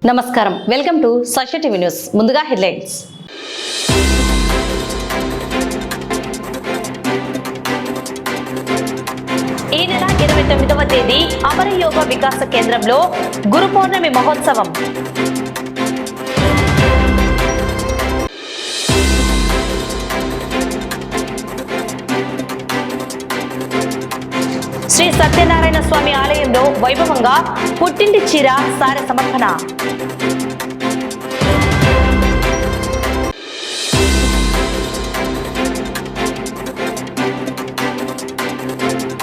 నమస్కారం, welcome to Sakshi TV news. ముందుగా headlines. ఈ నెల 29వ తేదీ అమర యోగ వికాస కేంద్రంలో గురు పౌర్ణమి మహోత్సవం. శ్రీ సత్యనారాయణ స్వామి ఆలయంలో వైభవంగా పుట్టింటి చీర సారె సమర్పణ.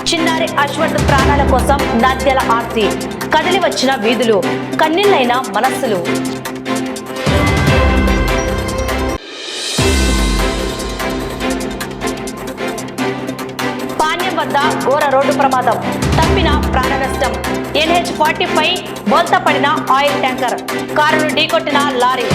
చిన్నారి అశ్వత్ ప్రాణాల కోసం నాట్యాల ఆర్తి, కదిలి వచ్చిన వీధులు, కన్నీళ్లైన మనస్సులు. పాణ్యం వద్ద ఘోర రోడ్డు ప్రమాదం, తప్పిన ప్రాణ నష్టం. NH-45 బోల్తా పడిన ఆయిల్ ట్యాంకర్, కారును ఢీకొట్టిన లారీ.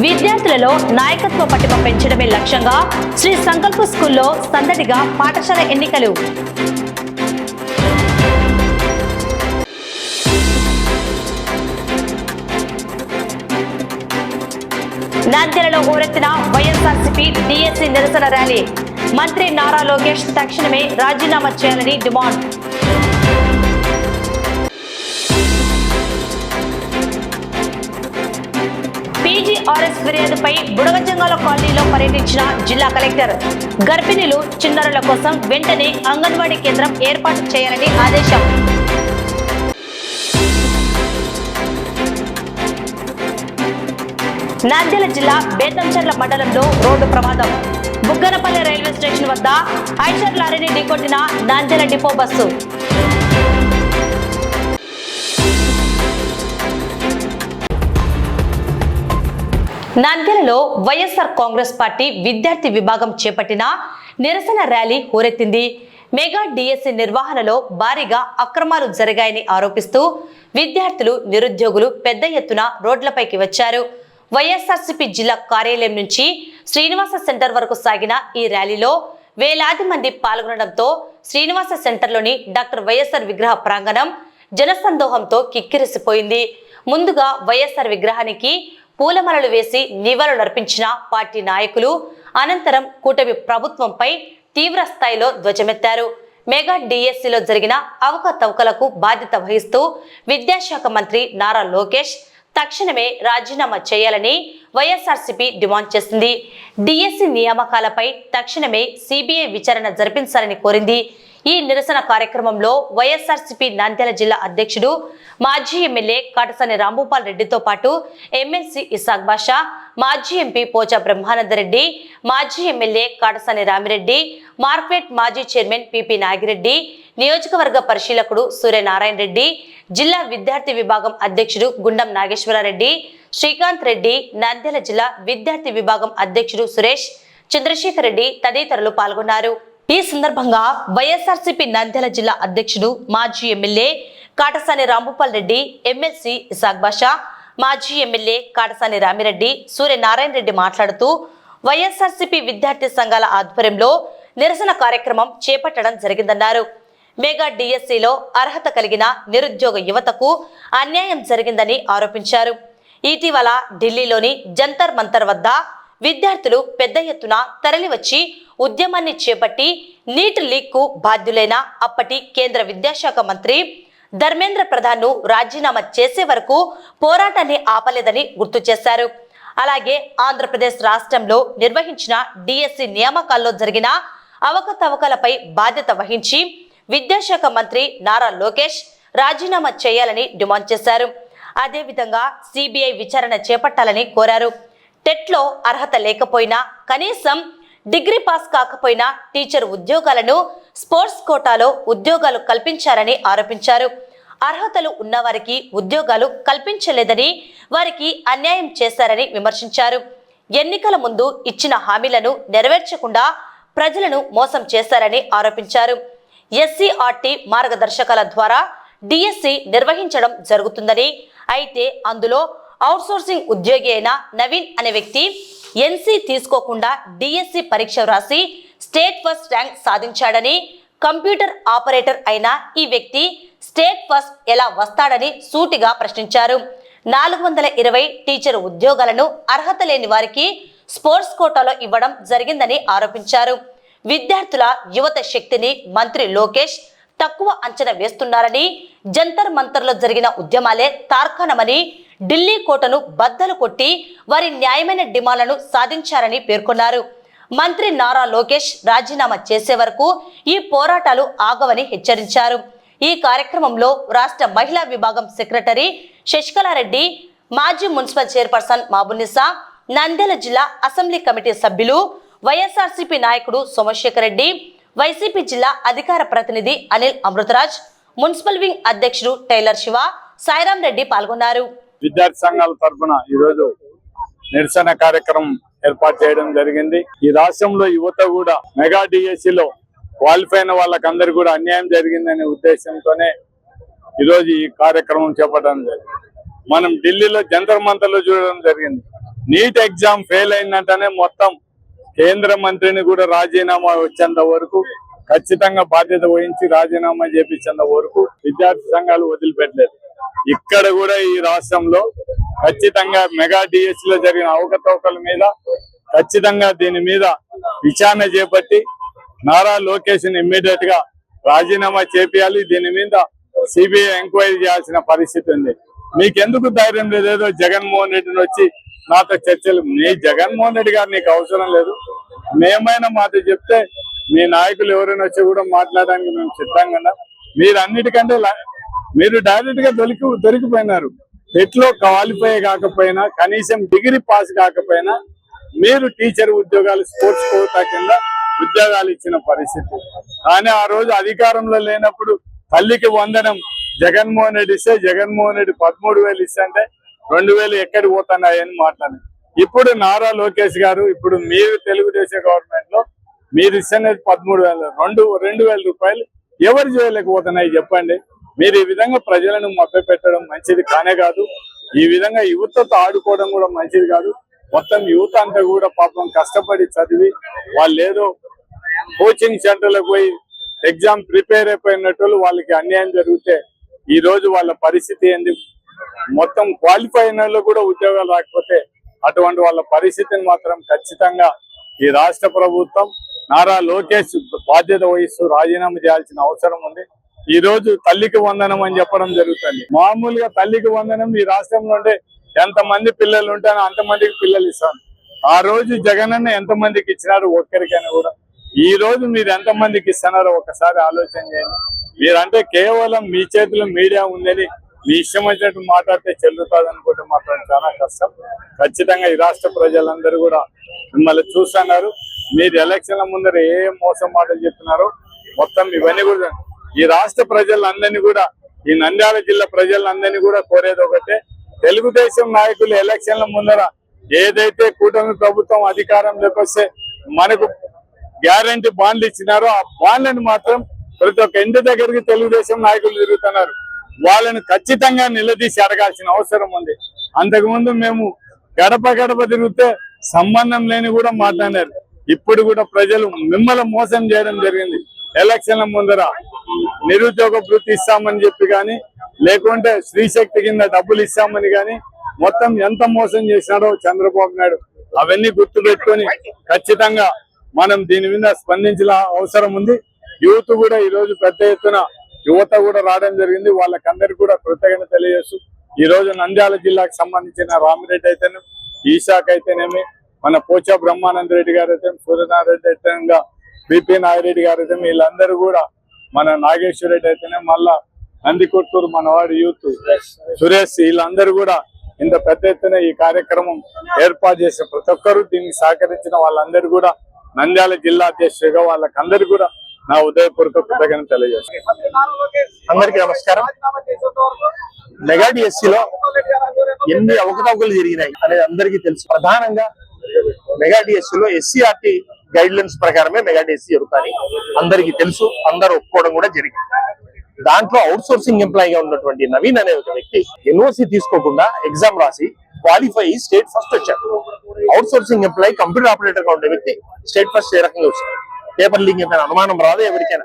విద్యార్థులలో నాయకత్వ పటిమ పెంచడమే లక్ష్యంగా శ్రీ సంకల్ప స్కూల్లో సందడిగా పాఠశాల ఎన్నికలు. నంద్యాలలో ఊరెత్తిన వైఎస్ఆర్సీపీ డిఎస్సి నిరసన ర్యాలీ. మంత్రి నారా లోకేష్ తక్షణమే రాజీనామా చేయాలని డిమాండ్. PGRS ఫిర్యాదుపై బుడగజంగాల కాలనీలో పర్యటించిన జిల్లా కలెక్టర్. గర్భిణీలు, చిన్నారుల కోసం వెంటనే అంగన్వాడీ కేంద్రం ఏర్పాటు చేయాలని ఆదేశం. నంద్యాల జిల్లా బేతంచెర్ల మండలంలో రోడ్డు ప్రమాదం. బుగ్గనపల్లి రైల్వే స్టేషన్ వద్ద ఐషర్ లారీని ఢీకొట్టిన నంద్యాల డిపో బస్సు. నంద్యాలలో వైఎస్ఆర్ కాంగ్రెస్ పార్టీ విద్యార్థి విభాగం చేపట్టిన నిరసన ర్యాలీ హోరెత్తింది. మెగా డిఎస్సి నిర్వహణలో భారీగా అక్రమాలు జరిగాయని ఆరోపిస్తూ విద్యార్థులు, నిరుద్యోగులు పెద్ద ఎత్తున రోడ్లపైకి వచ్చారు. వైఎస్ఆర్సీపీ జిల్లా కార్యాలయం నుంచి శ్రీనివాస సెంటర్ వరకు సాగిన ఈ ర్యాలీలో వేలాది మంది పాల్గొనడంతో శ్రీనివాస సెంటర్లోని డాక్టర్ వైఎస్ఆర్ విగ్రహ ప్రాంగణం జనసందోహంతో కిక్కిరిసిపోయింది. ముందుగా వైఎస్ఆర్ విగ్రహానికి పూలమాలలు వేసి నివాళులర్పించిన పార్టీ నాయకులు అనంతరం కూటమి ప్రభుత్వంపై తీవ్ర స్థాయిలో ధ్వజమెత్తారు. మెగా డిఎస్సిలో జరిగిన అవకతవకలకు బాధ్యత వహిస్తూ విద్యాశాఖ మంత్రి నారా లోకేష్ తక్షణమే రాజీనామా చేయాలని వైఎస్ఆర్సీపీ డిమాండ్ చేసింది. డిఎస్సి నియామకాలపై తక్షణమే సిబిఐ విచారణ జరిపించాలని కోరింది. ఈ నిరసన కార్యక్రమంలో వైఎస్ఆర్సీపీ నంద్యాల జిల్లా అధ్యక్షుడు, మాజీ ఎమ్మెల్యే కాటసాని రాంభూపాల్ రెడ్డితో పాటు ఎమ్మెల్సీ ఇసాక్ బాషా, మాజీ ఎంపీ పోచా బ్రహ్మానందరెడ్డి, మాజీ ఎమ్మెల్యే కాటసాని రామిరెడ్డి, మార్కెట్ మాజీ చైర్మన్ పిపి నాగిరెడ్డి, నియోజకవర్గ పరిశీలకుడు సూర్యనారాయణ రెడ్డి, జిల్లా విద్యార్థి విభాగం అధ్యక్షుడు గుండం నాగేశ్వరరెడ్డి, శ్రీకాంత్ రెడ్డి, నంద్యాల జిల్లా విద్యార్థి విభాగం అధ్యక్షుడు సురేష్, చంద్రశేఖర్ రెడ్డి తదితరులు పాల్గొన్నారు. ఈ సందర్భంగా వైఎస్ఆర్సీపీ నంద్యాల జిల్లా అధ్యక్షుడు, మాజీ ఎమ్మెల్యే కాటసాని రాంభూపాల్ రెడ్డి, ఎమ్మెల్సీ ఇసాక్ బాషా, మాజీ ఎమ్మెల్యే కాటసాని రామిరెడ్డి, సూర్యనారాయణ రెడ్డి మాట్లాడుతూ వైఎస్ఆర్సీపీ విద్యార్థి సంఘాల ఆధ్వర్యంలో నిరసన కార్యక్రమం చేపట్టడం జరిగిందన్నారు. మెగా డిఎస్సిలో అర్హత కలిగిన నిరుద్యోగ యువతకు అన్యాయం జరిగిందని ఆరోపించారు. ఇటీవల ఢిల్లీలోని జంతర్ మంతర్ వద్ద విద్యార్థులు పెద్ద ఎత్తున తరలివచ్చి ఉద్యమాన్ని చేపట్టి నీట్ లీక్కు బాధ్యులైన అప్పటి కేంద్ర విద్యాశాఖ మంత్రి ధర్మేంద్ర ప్రధాన్ను రాజీనామా చేసే వరకు పోరాటాన్ని ఆపలేదని గుర్తు చేశారు. అలాగే ఆంధ్రప్రదేశ్ రాష్ట్రంలో నిర్వహించిన డిఎస్సి నియామకాల్లో జరిగిన అవకతవకలపై బాధ్యత వహించి విద్యాశాఖ మంత్రి నారా లోకేష్ రాజీనామా చేయాలని డిమాండ్ చేశారు. అదేవిధంగా సిబిఐ విచారణ చేపట్టాలని కోరారు. టెట్లో అర్హత లేకపోయినా, కనీసం డిగ్రీ పాస్ కాకపోయినా టీచర్ ఉద్యోగాలను స్పోర్ట్స్ కోటాలో ఉద్యోగాలు కల్పించారని ఆరోపించారు. అర్హతలు ఉన్నవారికి ఉద్యోగాలు కల్పించలేదని, వారికి అన్యాయం చేశారని విమర్శించారు. ఎన్నికల ముందు ఇచ్చిన హామీలను నెరవేర్చకుండా ప్రజలను మోసం చేశారని ఆరోపించారు. SCRT మార్గదర్శకాల ద్వారా డిఎస్సి నిర్వహించడం జరుగుతుందని, అయితే అందులో అవుట్సోర్సింగ్ ఉద్యోగి అయిన నవీన్ అనే వ్యక్తి NC తీసుకోకుండా డిఎస్సి పరీక్ష రాసి స్టేట్ ఫస్ట్ ర్యాంక్ సాధించాడని, కంప్యూటర్ ఆపరేటర్ అయిన ఈ వ్యక్తి స్టేట్ ఫస్ట్ ఎలా వస్తాడని సూటిగా ప్రశ్నించారు. 420 టీచర్ ఉద్యోగాలను అర్హత లేని వారికి స్పోర్ట్స్ కోటాలో ఇవ్వడం జరిగిందని ఆరోపించారు. విద్యార్థుల యువత శక్తిని మంత్రి లోకేష్ తక్కువ అంచనా వేస్తున్నారని, జంతర్ మంతర్లో జరిగిన ఉద్యమాలే తార్కాణమని, ఢిల్లీ కోటను బద్దలు కొట్టి వారి న్యాయమైన డిమాండ్లను సాధించారని పేర్కొన్నారు. మంత్రి నారా లోకేష్ రాజీనామా చేసే వరకు ఈ పోరాటాలు ఆగవని హెచ్చరించారు. ఈ కార్యక్రమంలో రాష్ట్ర మహిళా విభాగం సెక్రటరీ శశికళారెడ్డి, మాజీ మున్సిపల్ చైర్పర్సన్ మాబునిసా, నంద్యాల జిల్లా అసెంబ్లీ కమిటీ సభ్యులు, వైఎస్ఆర్సీపీ నాయకుడు సోమశేఖర్ రెడ్డి, వైసీపీ జిల్లా అధికార ప్రతినిధి అనిల్ అమృతరాజ్, మున్సిపల్ వింగ్ అధ్యక్షుడు టైలర్ శివ, సాయిరాం రెడ్డి పాల్గొన్నారు. విద్యార్థి సంఘాల తరఫున ఈరోజు నిరసన కార్యక్రమం ఏర్పాటు చేయడం జరిగింది. ఈ రాష్ట్రంలో యువత కూడా మెగా డిఎస్సిలో క్వాలిఫై అయిన వాళ్ళకందరూ కూడా అన్యాయం జరిగిందనే ఉద్దేశంతోనే ఈరోజు ఈ కార్యక్రమం చేపట్టడం జరిగింది. మనం ఢిల్లీలో జంతర్ మంతర్లో చూడడం జరిగింది. నీట్ ఎగ్జామ్ ఫెయిల్ అయిందంటేనే మొత్తం కేంద్ర మంత్రిని కూడా రాజీనామా వచ్చేంత వరకు ఖచ్చితంగా బాధ్యత వహించి రాజీనామా చేపించేంత వరకు విద్యార్థి సంఘాలు వదిలిపెట్టలేదు. ఇక్కడ కూడా ఈ రాష్ట్రంలో ఖచ్చితంగా మెగా డిఎస్సి లో జరిగిన అవకతవకల మీద ఖచ్చితంగా దీని మీద విచారణ చేపట్టి నారా లోకేష్ ఇమ్మీడియట్ గా రాజీనామా చేపియాలి. దీని మీద సిబిఐ ఎంక్వైరీ చేయాల్సిన పరిస్థితి ఉంది. మీకెందుకు ధైర్యం లేదు? ఏదో జగన్మోహన్ రెడ్డిని వచ్చి నాతో చర్చలు, మీ జగన్మోహన్ రెడ్డి గారు నీకు అవసరం లేదు, మేమైనా మాతో చెప్తే మీ నాయకులు ఎవరైనా వచ్చి కూడా మాట్లాడడానికి మేము సిద్ధంగా ఉన్నాం. మీరు అన్నిటికంటే మీరు డైరెక్ట్ గా దొరికిపోయినారు. ఎట్లో క్వాలిఫై కాకపోయినా, కనీసం డిగ్రీ పాస్ కాకపోయినా మీరు టీచర్ ఉద్యోగాలు స్పోర్ట్స్ కోటా కింద ఉద్యోగాలు ఇచ్చిన పరిస్థితి. కానీ ఆ రోజు అధికారంలో లేనప్పుడు తల్లికి వందనం జగన్మోహన్ రెడ్డి ఇస్తే, జగన్మోహన్ రెడ్డి 13,000 ఇస్తే అంటే 2,000 ఎక్కడికి పోతున్నాయని మాట్లాడారు. ఇప్పుడు నారా లోకేష్ గారు, ఇప్పుడు మీరు తెలుగుదేశం గవర్నమెంట్ లో మీరు ఇస్తున్నది 13,000, 2,000 రూపాయలు ఎవరు చేయలేకపోతున్నాయి చెప్పండి. మీరు ఈ విధంగా ప్రజలను మభ్యపెట్టడం మంచిది కానే కాదు. ఈ విధంగా యువతతో ఆడుకోవడం కూడా మంచిది కాదు. మొత్తం యువత అంతా కూడా పాపం కష్టపడి చదివి వాళ్ళు ఏదో కోచింగ్ సెంటర్లకు పోయి ఎగ్జామ్ ప్రిపేర్ అయిపోయినట్టు వాళ్ళకి అన్యాయం జరిగితే ఈ రోజు వాళ్ళ పరిస్థితి ఏంది? మొత్తం క్వాలిఫై అయిన వాళ్ళు కూడా ఉద్యోగాలు రాకపోతే అటువంటి వాళ్ళ పరిస్థితిని మాత్రం ఖచ్చితంగా ఈ రాష్ట్ర ప్రభుత్వం నారా లోకేష్ బాధ్యత వహిస్తూ రాజీనామా చేయాల్సిన అవసరం ఉంది. ఈ రోజు తల్లికి వందనం అని చెప్పడం జరుగుతుంది. మామూలుగా తల్లికి వందనం ఈ రాష్ట్రంలో ఉంటే ఎంతమంది పిల్లలు ఉంటారో అంతమందికి పిల్లలు ఇస్తాను. ఆ రోజు జగనన్న ఎంతమందికి ఇచ్చినారు ఒక్కరికైనా కూడా? ఈ రోజు మీరు ఎంతమందికి ఇస్తున్నారో ఒకసారి ఆలోచన చేయండి. మీరంటే కేవలం మీ చేతిలో మీడియా ఉందని మీ ఇష్టం వచ్చినట్టు మాట్లాడితే చెల్లుతుంది అనుకుంటే మాత్రం చాలా కష్టం. ఖచ్చితంగా ఈ రాష్ట్ర ప్రజలందరూ కూడా మిమ్మల్ని చూస్తున్నారు. మీరు ఎలక్షన్ల ముందర ఏ మోసం మాటలు చెప్తున్నారో మొత్తం ఇవన్నీ కూడా ఈ రాష్ట్ర ప్రజలందరినీ కూడా, ఈ నంద్యాల జిల్లా ప్రజలందరినీ కూడా కోరేది ఒకటే, తెలుగుదేశం నాయకులు ఎలక్షన్ల ముందర ఏదైతే కూటమి ప్రభుత్వం అధికారంలోకి వస్తే మనకు గ్యారంటీ బాండ్లు ఇచ్చినారో ఆ బాండ్లను మాత్రం ప్రతి ఒక్క ఇంటి దగ్గరికి తెలుగుదేశం నాయకులు తిరుగుతున్నారు. వాళ్ళని ఖచ్చితంగా నిలదీసి అడగాల్సిన అవసరం ఉంది. అంతకుముందు మేము గడప గడప తిరిగితే సంబంధం లేని కూడా మాట్లాడారు. ఇప్పుడు కూడా ప్రజలు మిమ్మల్ని మోసం చేయడం జరిగింది. ఎలక్షన్ల ముందర నిరుద్యోగ వృత్తి ఇస్తామని చెప్పి కానీ, లేకుంటే స్త్రీశక్తి కింద డబ్బులు ఇస్తామని కానీ మొత్తం ఎంత మోసం చేసినాడో చంద్రబాబు నాయుడు అవన్నీ గుర్తు పెట్టుకొని ఖచ్చితంగా మనం దీని మీద స్పందించాల అవసరం ఉంది. యూత్ కూడా ఈ రోజు పెద్ద ఎత్తున యువత కూడా రావడం జరిగింది. వాళ్ళకందరికీ కూడా కృతజ్ఞత తెలియజేస్తూ ఈ రోజు నంద్యాల జిల్లాకు సంబంధించిన రామిరెడ్డి అయితేనేమి, ఈశాఖ అయితేనేమి, మన పోచా బ్రహ్మానంద రెడ్డి గారు అయితే, సూర్యనారాయణ అయితే, బిపి నాగిరెడ్డి గారు అయితే, వీళ్ళందరూ కూడా, మన నాగేశ్వర రెడ్డి అయితేనే, మళ్ళా నందికొట్టూరు మనవాడి యూత్ సురేష్, వీళ్ళందరూ కూడా ఇంత పెద్ద ఎత్తున ఈ కార్యక్రమం ఏర్పాటు చేసిన ప్రతి ఒక్కరూ, దీనికి సహకరించిన వాళ్ళందరూ కూడా నంద్యాల జిల్లా అధ్యక్షుడిగా వాళ్ళకందరూ కూడా నా ఉదయపూర్వక కృతజ్ఞతలు తెలియజేస్తాను. అందరికీ నమస్కారం. మెగా డిఎస్సిలో ఎన్ని అవకతవకలు జరిగినాయి అనేది అందరికీ తెలుసు. ప్రధానంగా మెగా డిఎస్సిలో ఎస్సీఆర్టీ గైడ్ లైన్స్ ప్రకారమే మెగా డిఎస్సి జరుగుతాయి అందరికీ తెలుసు. అందరూ ఒప్పుకోవడం కూడా జరిగింది. దాంట్లో అవుట్ సోర్సింగ్ ఎంప్లాయీగా ఉన్నటువంటి నవీన్ అనే ఒక వ్యక్తి ఎన్ఓసి తీసుకోకుండా ఎగ్జామ్ రాసి క్వాలిఫై స్టేట్ ఫస్ట్ వచ్చారు. Out sourcing employee computer operator గా ఉండే వ్యక్తి స్టేట్ ఫస్ట్ ఏ రకంగా వచ్చారు? పేపర్ లీక్ అయిపోయిన అనుమానం రాదు ఎవరికైనా.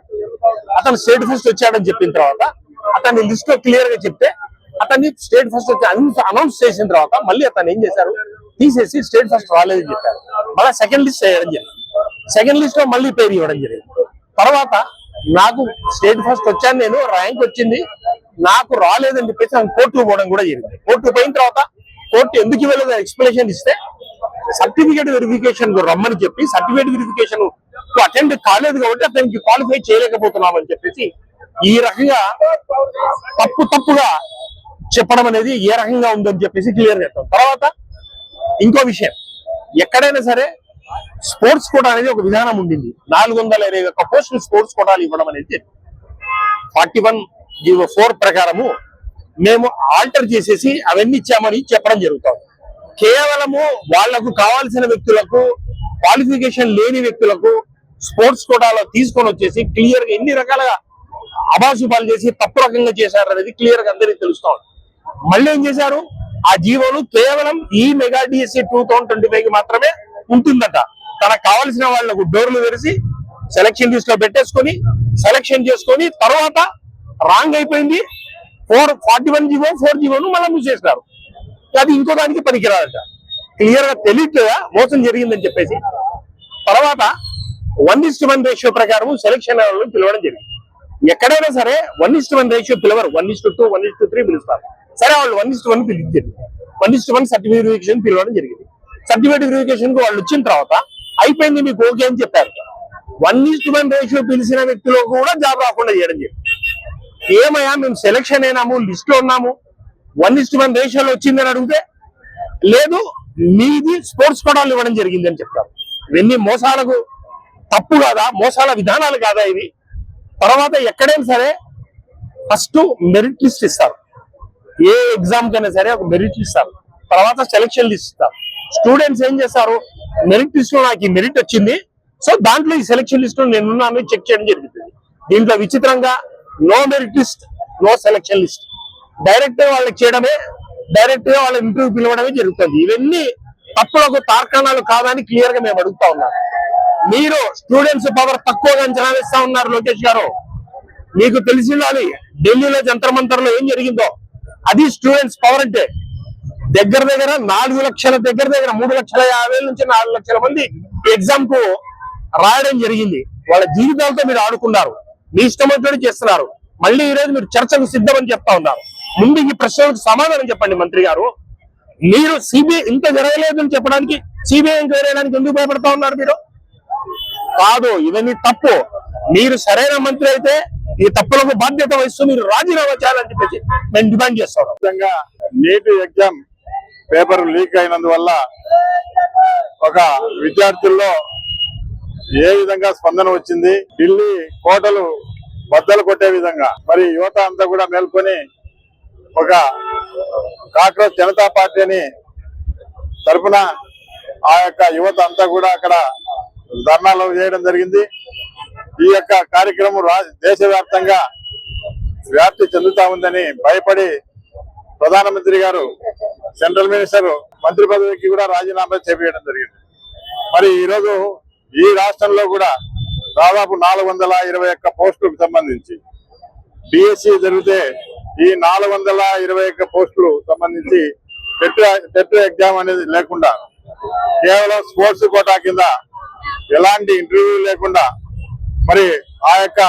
అతను స్టేట్ ఫస్ట్ వచ్చాడని చెప్పిన తర్వాత అతన్ని లిస్ట్ లో క్లియర్ గా చెప్తే అతన్ని స్టేట్ ఫస్ట్ వచ్చి అనౌన్స్ చేసిన తర్వాత మళ్ళీ అతను ఏం చేశారు, తీసేసి స్టేట్ ఫస్ట్ రాలేదని చెప్పారు. మళ్ళీ సెకండ్ లిస్ట్ చేయడం జరిగింది. సెకండ్ లిస్ట్ లో మళ్ళీ పేరు ఇవ్వడం జరిగింది. తర్వాత నాకు స్టేట్ ఫస్ట్ వచ్చాను, నేను ర్యాంక్ వచ్చింది, నాకు రాలేదని చెప్పేసి ఆయన కోర్టుకు పోవడం కూడా జరిగింది. కోర్టుకు పోయిన తర్వాత కోర్టు ఎందుకు ఇవ్వలేదు ఎక్స్ప్లెనేషన్ ఇస్తే సర్టిఫికేట్ వెరిఫికేషన్ రమ్మని చెప్పి సర్టిఫికేట్ వెరిఫికేషన్ అటెండ్ కాలేదు కాబట్టి అతనికి క్వాలిఫై చేయలేకపోతున్నామని చెప్పేసి ఈ రకంగా తప్పుగా చెప్పడం అనేది ఏ రకంగా ఉందని చెప్పేసి క్లియర్ చేస్తాం. తర్వాత ఇంకో విషయం, ఎక్కడైనా సరే స్పోర్ట్స్ కోటా అనేది ఒక విధానం ఉండింది. 421 పోస్టులు స్పోర్ట్స్ కోటాలు ఇవ్వడం అనేది 4104 ప్రకారము మేము ఆల్టర్ చేసేసి అవన్నీ ఇచ్చామని చెప్పడం జరుగుతుంది. కేవలము వాళ్లకు కావాల్సిన వ్యక్తులకు, క్వాలిఫికేషన్ లేని వ్యక్తులకు స్పోర్ట్స్ కోటాలో తీసుకొని వచ్చేసి క్లియర్ గా ఎన్ని రకాలుగా అభాసుపాలు చేసి తప్పు రకంగా చేశారు అనేది క్లియర్ గా అందరికీ తెలుస్తా ఉంది. మళ్ళీ ఏం చేశారు, ఆ జీవోలు కేవలం ఈ మెగా డిఎస్సి 2025 మాత్రమే ఉంటుందట. తనకు కావాల్సిన వాళ్లకు డోర్లు తెరిచి సెలక్షన్ లిస్ట్ లో పెట్టేసుకొని సెలక్షన్ చేసుకొని తర్వాత రాంగ్ అయిపోయింది 41 జీవో 4 జీవోను మళ్ళీ మూసేసినారు. అది ఇంకో దానికి పనికిరాదట. క్లియర్ గా తెలియట్లేదా మోసం జరిగిందని చెప్పేసి తర్వాత 1:1 రేషియో ప్రకారం సెలక్షన్ పిలవడం జరిగింది. ఎక్కడైనా సరే 1:1 రేషియో పిలవరు, 1:2 1:3 పిలుస్తారు. సరే వాళ్ళు 1:1 పిలిచారు, 1:1 సర్టిఫికేట్ వెరిఫికేషన్ పిలవడం జరిగింది. సర్టిఫికేట్ వెరిఫికేషన్ కు వాళ్ళు వచ్చిన తర్వాత అయిపోయింది మీకు ఓకే అని చెప్పారు. 1:1 రేషియో పిలిచిన వ్యక్తులు కూడా జాబ్ రాకుండా చేయడం జరిగింది. ఏమయ్యా మేము సెలక్షన్ అయినాము, లిస్ట్ లో ఉన్నాము, 1:1 రేషియోలో వచ్చిందని అడిగితే లేదు మీది స్పోర్ట్స్ కోటాలు ఇవ్వడం జరిగింది అని చెప్తారు. ఇవన్నీ మోసాలకు తప్పు కాదా, మోసాల విధానాలు కాదా ఇవి? తర్వాత ఎక్కడైనా సరే ఫస్ట్ మెరిట్ లిస్ట్ ఇస్తారు, ఏ ఎగ్జామ్ కైనా సరే ఒక మెరిట్ లిస్ట్ ఇస్తారు, తర్వాత సెలక్షన్ లిస్ట్ ఇస్తారు. స్టూడెంట్స్ ఏం చేస్తారు, మెరిట్ లిస్ట్ లో నాకు ఈ మెరిట్ వచ్చింది, సో దాంట్లో ఈ సెలక్షన్ లిస్ట్ లో నేనున్నాను చెక్ చేయడం జరుగుతుంది. దీంట్లో విచిత్రంగా no merit list no selection list, direct గా వాళ్ళకి చేయడమే, డైరెక్ట్ గా వాళ్ళ ఇంటర్వ్యూ పిలవడమే జరుగుతుంది. ఇవన్నీ తప్పులకు తార్కాణాలు కాదని క్లియర్ గా మేము అడుగుతా ఉన్నాం. మీరు స్టూడెంట్స్ పవర్ తక్కువగా అంచనా వేస్తా ఉన్నారు లోకేష్ గారు. మీకు తెలిసి ఉండాలి ఢిల్లీలో జంతర్ మంతర్ లో ఏం జరిగిందో. అది స్టూడెంట్స్ పవర్ అంటే దగ్గర 4 లక్షల 3,50,000 నుంచి 4 లక్షల మంది ఎగ్జామ్ కు రాయడం జరిగింది. వాళ్ళ జీవితాలతో మీరు ఆడుకున్నారు, మీ ఇష్టం వచ్చినట్టు చేస్తున్నారు. మళ్ళీ ఈ రోజు మీరు చర్చకు సిద్ధమని చెప్తా ఉన్నారు. ముందు ఈ ప్రశ్నలకు సమాధానం చెప్పండి మంత్రి గారు. మీరు సిబిఐ ఇంత జరగలేదు అని చెప్పడానికి సిబిఐ ఎంక్వైరీ చేయడానికి ఎందుకు భయపడతా ఉన్నారు మీరు? కాదు, ఇవన్నీ తప్పు. మీరు సరైన మంత్రి అయితే ఈ తప్పులకు బాధ్యత వహిస్తూ మీరు రాజీనామా చేయాలని చెప్పేసి మేము డిమాండ్ చేస్తాం. నీట్ ఎగ్జామ్ పేపర్ లీక్ అయినందువల్ల ఒక విద్యార్థుల్లో ఏ విధంగా స్పందన వచ్చింది, ఢిల్లీ కోటలు బద్దలు కొట్టే విధంగా మరి యువత అంతా కూడా మేల్కొని ఒక కాంగ్రెస్ జనతా పార్టీని తరఫున ఆ యొక్క యువత అంతా కూడా అక్కడ ధర్నాలు చేయడం జరిగింది. ఈ యొక్క కార్యక్రమం దేశవ్యాప్తంగా వ్యాప్తి చెందుతా ఉందని భయపడి ప్రధానమంత్రి గారు సెంట్రల్ మినిస్టర్ మంత్రి పదవికి కూడా రాజీనామా చేపట్టడం జరిగింది. మరి ఈరోజు ఈ రాష్ట్రంలో కూడా దాదాపు 421 పోస్టులకు సంబంధించి డిఎస్సి జరిగితే ఈ 421 పోస్టులు సంబంధించి టెట్ ఎగ్జామ్ అనేది లేకుండా కేవలం స్పోర్ట్స్ కోటా కింద ఎలాంటి ఇంటర్వ్యూ లేకుండా మరి ఆ యొక్క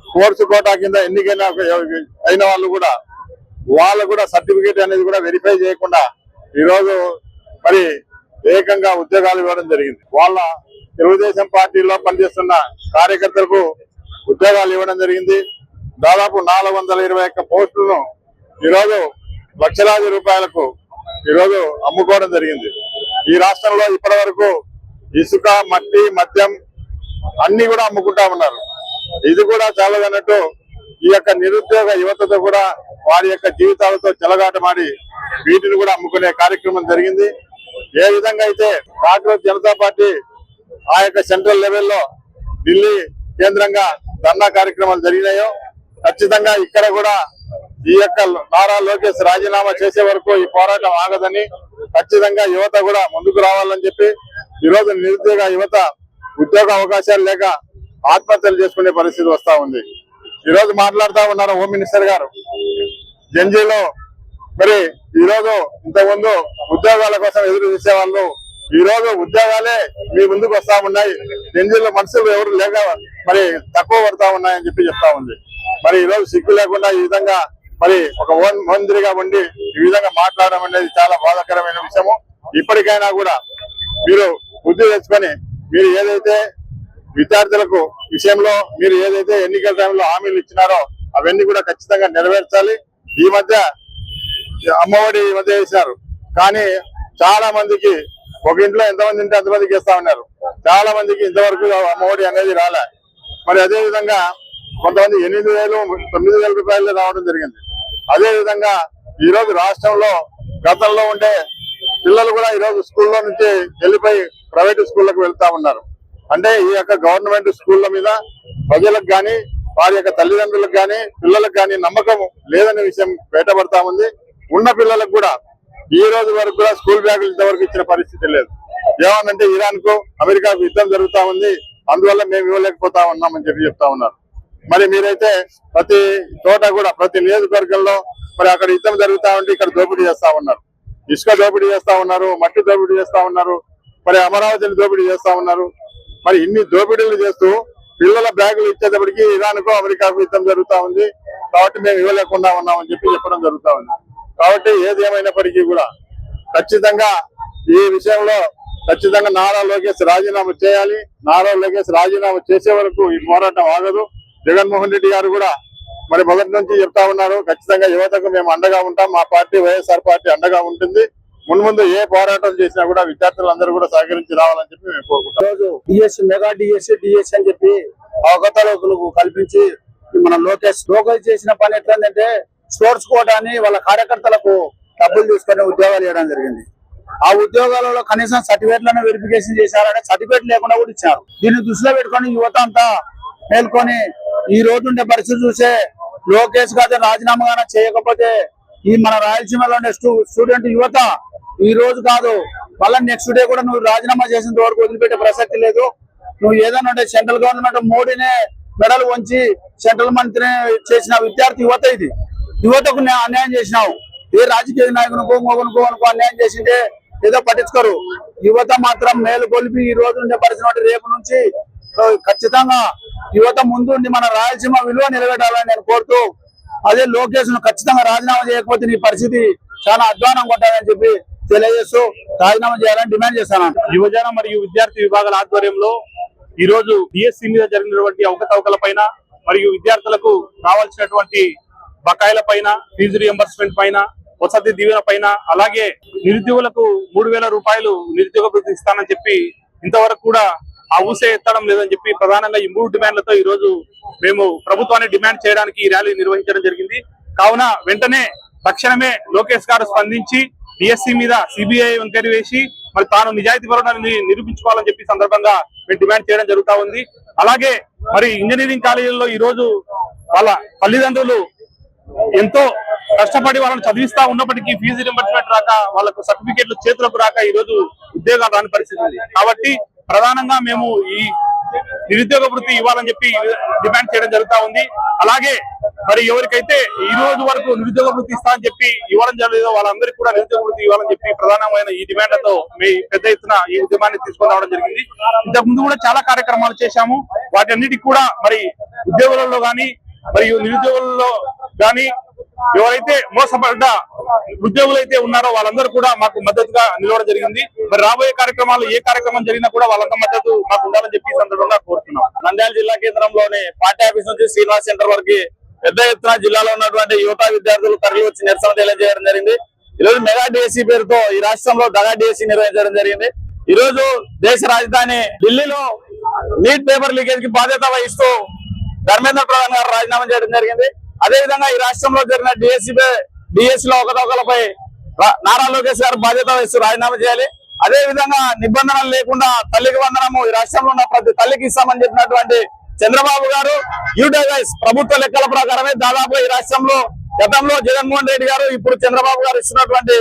స్పోర్ట్స్ కోటా కింద ఎన్నికైన అయిన వాళ్ళు కూడా సర్టిఫికేట్ అనేది కూడా వెరిఫై చేయకుండా ఈరోజు మరి ఏకంగా ఉద్యోగాలు ఇవ్వడం జరిగింది. వాళ్ళ తెలుగుదేశం పార్టీలో పనిచేస్తున్న కార్యకర్తలకు ఉద్యోగాలు ఇవ్వడం జరిగింది. దాదాపు 421 పోస్టులను ఈరోజు లక్షలాది రూపాయలకు ఈరోజు అమ్ముకోవడం జరిగింది. ఈ రాష్ట్రంలో ఇప్పటి వరకు ఇసుక, మట్టి, మద్యం అన్ని కూడా అమ్ముకుంటా ఉన్నారు. ఇది కూడా చాలదన్నట్టు ఈ యొక్క నిరుద్యోగ యువతతో కూడా వారి యొక్క జీవితాలతో చెలగాటమాడి వీటిని కూడా అమ్ముకునే కార్యక్రమం జరిగింది. ఏ విధంగా అయితే కాంగ్రెస్ జనతా పార్టీ ఆ యొక్క సెంట్రల్ లెవెల్లో ఢిల్లీ కేంద్రంగా ధర్నా కార్యక్రమాలు జరిగినాయో ఖచ్చితంగా ఇక్కడ కూడా ఈ యొక్క నారా లోకేష్ రాజీనామా చేసే వరకు ఈ పోరాటం ఆగదని ఖచ్చితంగా యువత కూడా ముందుకు రావాలని చెప్పి ఈరోజు నిరుద్యోగ యువత ఉద్యోగ అవకాశాలు లేక ఆత్మహత్యలు చేసుకునే పరిస్థితి వస్తా ఉంది. ఈ రోజు మాట్లాడుతూ ఉన్నారు హోమ్ మినిస్టర్ గారు. జంజీలో మరి ఈ రోజు ఇంతకుముందు ఉద్యోగాల కోసం ఎదురు చూసే వాళ్ళు ఈ రోజు ఉద్యోగాలే మీ ముందుకు వస్తా ఉన్నాయి. జంజీలో మనుషులు ఎవరు లేక మరి తక్కువ పడతా ఉన్నాయని చెప్తా ఉంది. మరి ఈ రోజు సిగ్గు లేకుండా ఈ విధంగా మరి ఒక మంత్రిగా ఉండి ఈ విధంగా మాట్లాడడం అనేది చాలా బాధాకరమైన విషయము. ఇప్పటికైనా కూడా మీరు బుద్ధి తెచ్చుకొని మీరు ఏదైతే విద్యార్థులకు విషయంలో మీరు ఏదైతే ఎన్నికల టైంలో హామీలు ఇచ్చినారో అవన్నీ కూడా ఖచ్చితంగా నెరవేర్చాలి. ఈ మధ్య అమ్మఒడి ఈ మధ్య వేసినారు, కానీ చాలా మందికి ఒక ఇంట్లో ఎంతమంది ఉంటే అంతమందికి ఇస్తా ఉన్నారు. చాలా మందికి ఇంతవరకు అమ్మఒడి అనేది రాలే. మరి అదే విధంగా కొంతమంది 8,000, 9,000 రూపాయలు రావడం జరిగింది. అదే విధంగా ఈ రోజు రాష్ట్రంలో గతంలో ఉండే పిల్లలు కూడా ఈ రోజు స్కూల్లో నుంచి వెళ్ళిపోయి ప్రైవేట్ స్కూళ్ళకు వెళ్తా ఉన్నారు. అంటే ఈ యొక్క గవర్నమెంట్ స్కూళ్ళ మీద ప్రజలకు కానీ వారి యొక్క తల్లిదండ్రులకు కానీ పిల్లలకు కానీ నమ్మకం లేదనే విషయం బయటపడతా ఉంది. ఉన్న పిల్లలకు కూడా ఈ రోజు వరకు కూడా స్కూల్ బ్యాగులు ఇంతవరకు ఇచ్చిన పరిస్థితి లేదు. ఏమనంటే ఇరాన్ కు అమెరికాకు యుద్ధం జరుగుతా ఉంది, అందువల్ల మేము ఇవ్వలేకపోతా ఉన్నామని చెప్తా ఉన్నారు. మరి మీరైతే ప్రతి చోట కూడా ప్రతి నియోజకవర్గంలో మరి అక్కడ యుద్ధం జరుగుతా ఉంటే ఇక్కడ దోపిడీ చేస్తా ఉన్నారు. ఇసుక దోపిడీ చేస్తా ఉన్నారు, మట్టి దోపిడీ చేస్తా ఉన్నారు, మరి అమరావతిని దోపిడీ చేస్తా ఉన్నారు. మరి ఇన్ని దోపిడీలు చేస్తూ పిల్లల బ్యాగులు ఇచ్చేటప్పటికి ఇరాన్కు అమెరికాకు యుద్ధం జరుగుతా ఉంది, కాబట్టి మేము ఇవ్వలేకుండా ఉన్నామని చెప్పడం జరుగుతా ఉంది. కాబట్టి ఏది ఏమైనప్పటికీ కూడా ఖచ్చితంగా ఈ విషయంలో ఖచ్చితంగా నారా లోకేష్ రాజీనామా చేయాలి. నారా లోకేష్ రాజీనామా చేసే వరకు ఈ పోరాటం ఆగదు. జగన్మోహన్ రెడ్డి గారు కూడా మరి మొదటి నుంచి చెప్తా ఉన్నారు, ఖచ్చితంగా యువతకు మేము అండగా ఉంటాం, మా పార్టీ వైఎస్ఆర్ పార్టీ అండగా ఉంటుంది. మున్ముందు ఏ పోరాటం చేసినా కూడా విద్యార్థులందరూ కూడా సహకరించి రావాలని చెప్పి మేము కోరుకుంటాం. రోజు డిఎస్సి మెగా డిఎస్సి అని చెప్పి అవగతలోకులకు కల్పించి మన లోకేష్ చేసిన పని ఎట్లందంటే స్పోర్ట్స్ కోటాని వాళ్ళ కార్యకర్తలకు డబ్బులు తీసుకొని ఉద్యోగాలు ఇవ్వడం జరిగింది. ఆ ఉద్యోగాలలో కనీసం సర్టిఫికేట్లను వెరిఫికేషన్ చేశారంటే సర్టిఫికేట్ లేకుండా కూడా ఇచ్చారు. దీన్ని దృష్టిలో పెట్టుకొని యువత అంతా మేల్కొని ఈ రోజు ఉండే పరిస్థితి చూసే లోకేష్ గారు రాజీనామా చేయకపోతే ఈ మన రాయలసీమలో ఉండే స్టూడెంట్ యువత ఈ రోజు కాదు మళ్ళీ నెక్స్ట్ డే కూడా నువ్వు రాజీనామా చేసేంత వరకు వదిలిపెట్టే ప్రసక్తి లేదు. నువ్వు ఏదైనా ఉంటే సెంట్రల్ గవర్నమెంట్ మోడీనే మెడలు వంచి సెంట్రల్ మంత్రిని చేసిన విద్యార్థి యువత ఇది. యువతకు అన్యాయం చేసినావు. ఏ రాజకీయ నాయకునికో మొగనుకో అన్యాయం చేసిందే ఏదో పట్టించుకోరు. యువత మాత్రం మేలు కొలిపి ఈ రోజు ఉండే పరిస్థితి రేపు నుంచి ఖచ్చితంగా యువత ముందు మన రాయలసీమ విలువ నిలబెట్టాలని నేను కోరుతూ, అదే లోకేష్ ను ఖచ్చితంగా రాజీనామా చేయకపోతే నీ పరిస్థితి చాలా అధ్వానంగా ఉంటుందని చెప్పి తెలియజేస్తూ రాజీనామా చేయాలని డిమాండ్ చేస్తాను. యువజన మరియు విద్యార్థి విభాగాల ఆధ్వర్యంలో ఈ రోజు డిఎస్సి మీద జరిగినటువంటి అవకతవకల పైన మరియు విద్యార్థులకు కావాల్సినటువంటి బకాయిల పైన, ఫీజు రియంబర్స్మెంట్ పైన, వసతి దీవెన పైన, అలాగే నిరుద్యోగులకు 3,000 రూపాయలు నిరుద్యోగ భృతి ఇస్తానని చెప్పి ఇంతవరకు కూడా ఆ ఊసే ఎత్తడం లేదని చెప్పి ప్రధానంగా ఈ 3 డిమాండ్లతో ఈ రోజు మేము ప్రభుత్వాన్ని డిమాండ్ చేయడానికి ఈ ర్యాలీ నిర్వహించడం జరిగింది. కావున వెంటనే తక్షణమే లోకేష్ గారు స్పందించి డిఎస్సి మీద సిబిఐ ఎంక్వైరీ వేసి మరి తాను నిజాయితీ పరుడని నిరూపించుకోవాలని చెప్పి సందర్భంగా మేము డిమాండ్ చేయడం జరుగుతా ఉంది. అలాగే మరి ఇంజనీరింగ్ కాలేజీల్లో ఈ రోజు వాళ్ళ తల్లిదండ్రులు ఎంతో కష్టపడి వాళ్ళని చదివిస్తా ఉన్నప్పటికీ ఫీజు రింబర్స్మెంట్ రాక వాళ్ళకు సర్టిఫికేట్లు చేతులకు రాక ఈ రోజు ఉద్యోగాలు రాని పరిస్థితి ఉంది. కాబట్టి ప్రధానంగా మేము ఈ నిరుద్యోగ వృత్తి ఇవ్వాలని చెప్పి డిమాండ్ చేయడం జరుగుతా ఉంది. అలాగే మరి ఎవరికైతే ఈ రోజు వరకు నిరుద్యోగ వృత్తి ఇస్తా అని చెప్పి ఇవ్వడం జరగలేదో వాళ్ళందరికీ కూడా నిరుద్యోగ వృత్తి ఇవ్వాలని చెప్పి ప్రధానమైన ఈ డిమాండ్లతో మేము పెద్ద ఎత్తున ఈ ఉద్యమాన్ని తీసుకొని రావడం జరిగింది. ఇంతకు ముందు కూడా చాలా కార్యక్రమాలు చేశాము. వాటి అన్నిటికీ కూడా మరి ఉద్యోగులలో గాని మరియు నిరుద్యోగులలో గాని ఎవరైతే మోసపడ్డ ఉద్యోగులు అయితే ఉన్నారో వాళ్ళందరూ కూడా మాకు మద్దతుగా నిలవడం జరిగింది. మరి రాబోయే కార్యక్రమాలు ఏ కార్యక్రమం జరిగినా కూడా వాళ్ళంతా మద్దతు మాకు ఉండాలని చెప్పి సందర్భంగా కోరుతున్నాం. నంద్యాల జిల్లా కేంద్రంలోని పార్టీ ఆఫీస్ నుంచి శ్రీనివాస్ సెంటర్ వరకు పెద్ద ఎత్తున జిల్లాలో ఉన్నటువంటి యువత విద్యార్థులు తరలి వచ్చి నిరసన తెలియజేయడం జరిగింది. ఈ రోజు మెగా డిఎస్సి పేరుతో ఈ రాష్ట్రంలో దగా డిఎస్సి నిర్వహించడం జరిగింది. ఈ రోజు దేశ రాజధాని ఢిల్లీలో నీట్ పేపర్ లీకేజ్ కి బాధ్యత వహిస్తూ ధర్మేంద్ర ప్రధాన్ గారు రాజీనామా చేయడం జరిగింది. అదేవిధంగా ఈ రాష్ట్రంలో జరిగిన డిఎస్సిలో అవకతవకలపై నారా లోకేష్ గారు బాధ్యత వహిస్తూ రాజీనామా చేయాలి. అదే విధంగా నిబంధనలు లేకుండా తల్లికి వందనము ఈ రాష్ట్రంలో ఉన్న ప్రతి తల్లికి ఇస్తామని చెప్పినటువంటి చంద్రబాబు గారు యూటీఐస్ ప్రభుత్వ లెక్కల ప్రకారమే దాదాపు ఈ రాష్ట్రంలో గతంలో జగన్మోహన్ రెడ్డి గారు ఇప్పుడు చంద్రబాబు గారు ఇస్తున్నటువంటి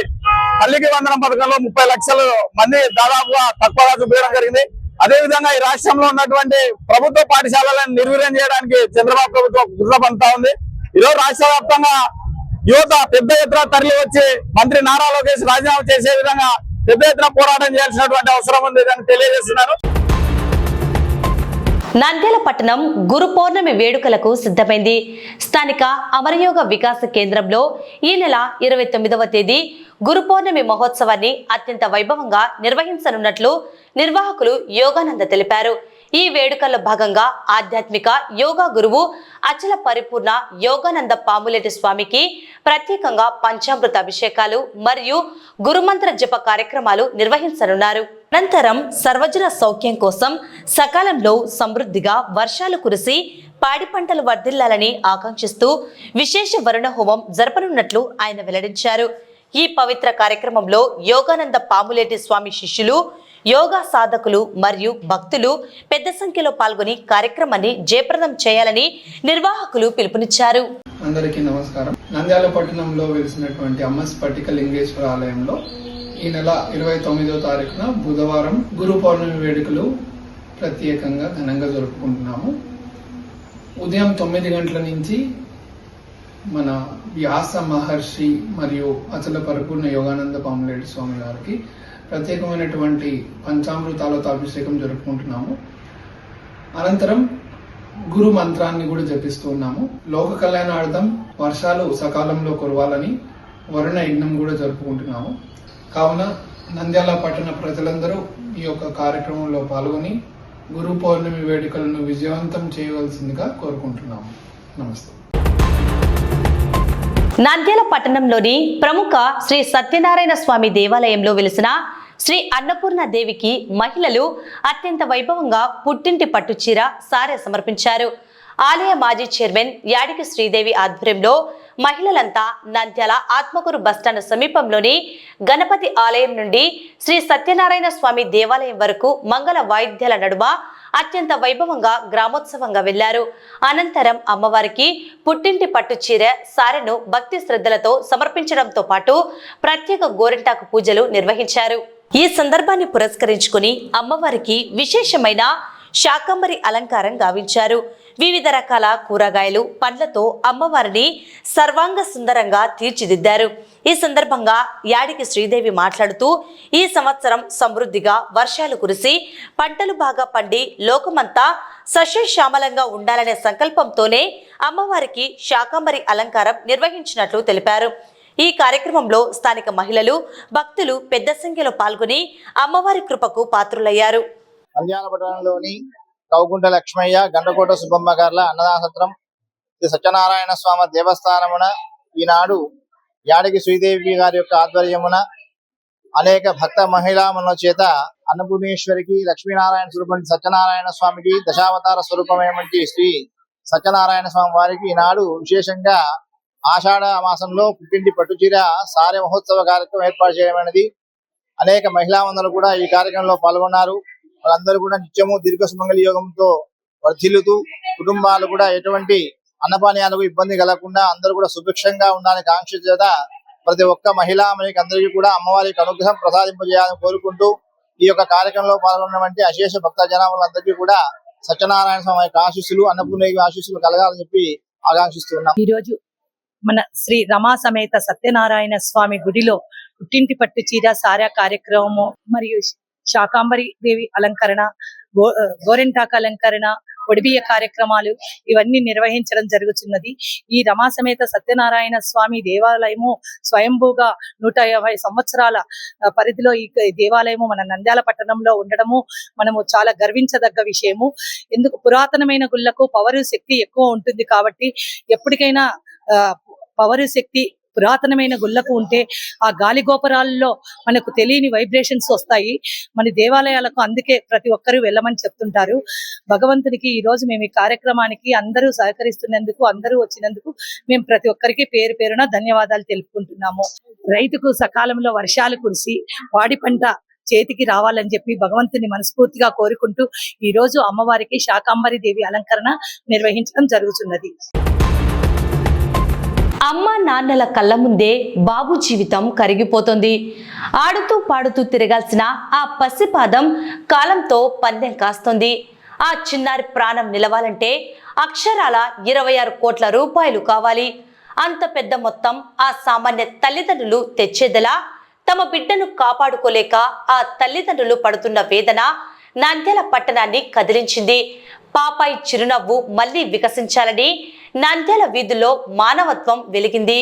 తల్లికి వందనం పథకంలో 30 లక్షల మంది దాదాపుగా తక్కువగా చూపించడం జరిగింది. అదేవిధంగా ఈ రాష్ట్రంలో ఉన్నటువంటి ప్రభుత్వ పాఠశాలలను నిర్వీర్యం చేయడానికి చంద్రబాబు ప్రభుత్వం కుట్ర పన్నుతా ఉంది. ఈరోజు రాష్ట్ర వ్యాప్తంగా యువత పెద్ద ఎత్తున తరలి వచ్చి మంత్రి నారా లోకేష్ రాజీనామా చేసే విధంగా పెద్ద ఎత్తున పోరాటం చేయాల్సినటువంటి అవసరం ఉంది అని తెలియజేస్తున్నాను. నంద్యాల పట్టణం గురు పౌర్ణమి వేడుకలకు సిద్ధమైంది. స్థానిక అమరయోగ వికాస కేంద్రంలో ఈ నెల 29వ తేదీ గురు పౌర్ణమి మహోత్సవాన్ని అత్యంత వైభవంగా నిర్వహించనున్నట్లు నిర్వాహకులు యోగానంద తెలిపారు. ఈ వేడుకల్లో భాగంగా ఆధ్యాత్మిక యోగా గురువు అచల పరిపూర్ణ యోగానంద పాములేటి స్వామికి ప్రత్యేకంగా పంచామృత అభిషేకాలు మరియు గురుమంత్ర జప కార్యక్రమాలు నిర్వహించనున్నారు. అనంతరం సర్వజన సౌఖ్యం కోసం సకాలంలో సమృద్ధిగా వర్షాలు కురిసి పాడి పంటలు వర్ధిల్లాలని ఆకాంక్షిస్తూ విశేష వరుణ హోమం జరపనున్నట్లు ఆయన వెల్లడించారు. ఈ పవిత్ర కార్యక్రమంలో యోగానంద పాములేటి స్వామి శిష్యులు, యోగా సాధకులు మరియు భక్తులు పెద్ద సంఖ్యలో పాల్గొని కార్యక్రమాన్ని జయప్రదం చేయాలని నిర్వాహకులు పిలుపునిచ్చారు. అందరికీ నమస్కారం. నంద్యాల పట్టణంలో వెలిసినటువంటి అమ్మస్ఫటిక లింగేశ్వర ఆలయంలో ఈ నెల 29వ తారీఖున బుధవారం గురు పౌర్ణమి వేడుకలు ప్రత్యేకంగా ఘనంగా జరుపుకుంటున్నాము. ఉదయం 9 గంటల నుంచి మన వ్యాస మహర్షి మరియు అచల పరిపూర్ణ యోగానంద పాములేటి స్వామి గారికి ప్రత్యేకమైనటువంటి పంచామృతాలతో అభిషేకం జరుపుకుంటున్నాము. అనంతరం గురు మంత్రాన్ని కూడా జపిస్తూ ఉన్నాము. లోక కళ్యాణార్థం వర్షాలు సకాలంలో కురవాలని వరుణ యజ్ఞం కూడా జరుపుకుంటున్నాము. కావున నంద్యాల పట్టణ ప్రజలందరూ ఈ యొక్క కార్యక్రమంలో పాల్గొని గురు పౌర్ణమి వేడుకలను విజయవంతం చేయవలసిందిగా కోరుకుంటున్నాము. నమస్తే. నంద్యాల పట్టణంలోని ప్రముఖ శ్రీ సత్యనారాయణ స్వామి దేవాలయంలో వెలిసిన శ్రీ అన్నపూర్ణ దేవికి మహిళలు అత్యంత వైభవంగా పుట్టింటి పట్టుచీర సారె సమర్పించారు. ఆలయ మాజీ చైర్మన్ యాడికి శ్రీదేవి ఆధ్వర్యంలో మహిళలంతా నంద్యాల ఆత్మకూరు బస్టాండ్ సమీపంలోని గణపతి ఆలయం నుండి శ్రీ సత్యనారాయణ స్వామి దేవాలయం వరకు మంగళ వాయిద్యాల నడుమ అత్యంత వైభవంగా గ్రామోత్సవంగా వెళ్లారు. అనంతరం అమ్మవారికి పుట్టింటి పట్టు చీర సారెను భక్తి శ్రద్ధలతో సమర్పించడంతో పాటు ప్రత్యేక గోరింటాకు పూజలు నిర్వహించారు. ఈ సందర్భాన్ని పురస్కరించుకుని అమ్మవారికి విశేషమైన శాకంబరి అలంకారం గావించారు. వివిధ రకాల కూరగాయలు, పండ్లతో అమ్మవారిని సర్వాంగ సుందరంగా తీర్చిదిద్దారు. ఈ సందర్భంగా యాడికి శ్రీదేవి మాట్లాడుతూ, ఈ సంవత్సరం సమృద్ధిగా వర్షాలు కురిసి పంటలు బాగా పండి లోకమంతా సస్యశ్యామలంగా ఉండాలనే సంకల్పంతోనే అమ్మవారికి శాకంబరి అలంకారం నిర్వహించినట్లు తెలిపారు. ఈ కార్యక్రమంలో స్థానిక మహిళలు, భక్తులు పెద్ద సంఖ్యలో పాల్గొని అమ్మవారి కృపకు పాత్రులయ్యారు. నంద్యాల పట్టణంలోని కౌగుంట లక్ష్మయ్య, గండకోట సుబ్బమ్మ గార్ల అన్నదాన సత్రం శ్రీ సత్యనారాయణ స్వామి దేవస్థానమున ఈనాడు యాడికి శ్రీదేవి గారి యొక్క ఆధ్వర్యమున అనేక భక్త మహిళామణుల చేత అన్నపూర్ణేశ్వరికి, లక్ష్మీనారాయణ స్వరూపం సత్యనారాయణ స్వామికి, దశావతార స్వరూపమైనటువంటి శ్రీ సత్యనారాయణ స్వామి వారికి ఈనాడు విశేషంగా ఆషాఢ మాసంలో పుట్టింటి పట్టుచీర సారె మహోత్సవ కార్యక్రమం ఏర్పాటు చేయమైనది. అనేక మహిళామందరు కూడా ఈ కార్యక్రమంలో పాల్గొన్నారు. వాళ్ళందరూ కూడా నిత్యము దీర్ఘ సుమంగళి యోగంతో వర్ధిల్లుతూ కుటుంబాలు కూడా ఎటువంటి అన్నపానీయాలకు ఇబ్బంది కలగకుండా అందరూ కూడా సుభిక్షంగా ఉండాలని కాంక్ష చేత ప్రతి ఒక్క మహిళామణికి అందరికీ కూడా అమ్మవారికి అనుగ్రహం ప్రసాదింపజేయాలని కోరుకుంటూ ఈ యొక్క కార్యక్రమంలో పాల్గొన్నటువంటి అశేష భక్త జనాభాలందరికీ కూడా సత్యనారాయణ స్వామి యొక్క ఆశీస్సులు, అన్నపూర్ణేశ్వరి ఆశీస్సులు కలగాలని చెప్పి ఆకాంక్షిస్తున్నాం. ఈ రోజు మన శ్రీ రమా సమేత సత్యనారాయణ స్వామి గుడిలో పుట్టింటి పట్టు చీర సారా కార్యక్రమము మరియు శాకాంబరి దేవి అలంకరణ, గోరెంటాకు అలంకరణ, ఒడిబియ్య కార్యక్రమాలు ఇవన్నీ నిర్వహించడం జరుగుతున్నది. ఈ రమా సమేత సత్యనారాయణ స్వామి దేవాలయము స్వయంభూగా 150 సంవత్సరాల పరిధిలో ఈ దేవాలయము మన నంద్యాల పట్టణంలో ఉండడము మనము చాలా గర్వించదగ్గ విషయము. ఎందుకు పురాతనమైన గుళ్ళకు పవర్ శక్తి ఎక్కువ ఉంటుంది కాబట్టి ఎప్పటికైనా పవర్ శక్తి పురాతనమైన గుళ్ళకు ఉంటే ఆ గాలి గోపురాల్లో మనకు తెలియని వైబ్రేషన్స్ వస్తాయి మన దేవాలయాలకు. అందుకే ప్రతి ఒక్కరూ వెళ్ళమని చెప్తుంటారు. భగవంతునికి ఈ రోజు మేము ఈ కార్యక్రమానికి అందరూ సహకరిస్తున్నందుకు, అందరూ వచ్చినందుకు మేము ప్రతి ఒక్కరికి పేరు పేరున ధన్యవాదాలు తెలుపుకుంటున్నాము. రైతుకు సకాలంలో వర్షాలు కురిసి వాడి పంట చేతికి రావాలని చెప్పి భగవంతుని మనస్ఫూర్తిగా కోరుకుంటూ ఈ రోజు అమ్మవారికి శాకాంబరి దేవి అలంకరణ నిర్వహించడం జరుగుతున్నది. అమ్మా నాన్నల కళ్ళ ముందే బాబు జీవితం కరిగిపోతుంది. ఆడుతూ పాడుతూ తిరగాల్సిన ఆ పసిపాదం కాలంతో పందెం కాస్తుంది. ఆ చిన్నారి ప్రాణం నిలవాలంటే అక్షరాల 26 కోట్ల రూపాయలు కావాలి. అంత పెద్ద మొత్తం ఆ సామాన్య తల్లిదండ్రులు తెచ్చేదలా? తమ బిడ్డను కాపాడుకోలేక ఆ తల్లిదండ్రులు పడుతున్న వేదన నంద్యాల పట్టణాన్ని కదిలించింది. పాపాయి చిరునవ్వు మళ్లీ వికసించాలని నంద్యాల వీధుల్లో మానవత్వం వెలిగింది.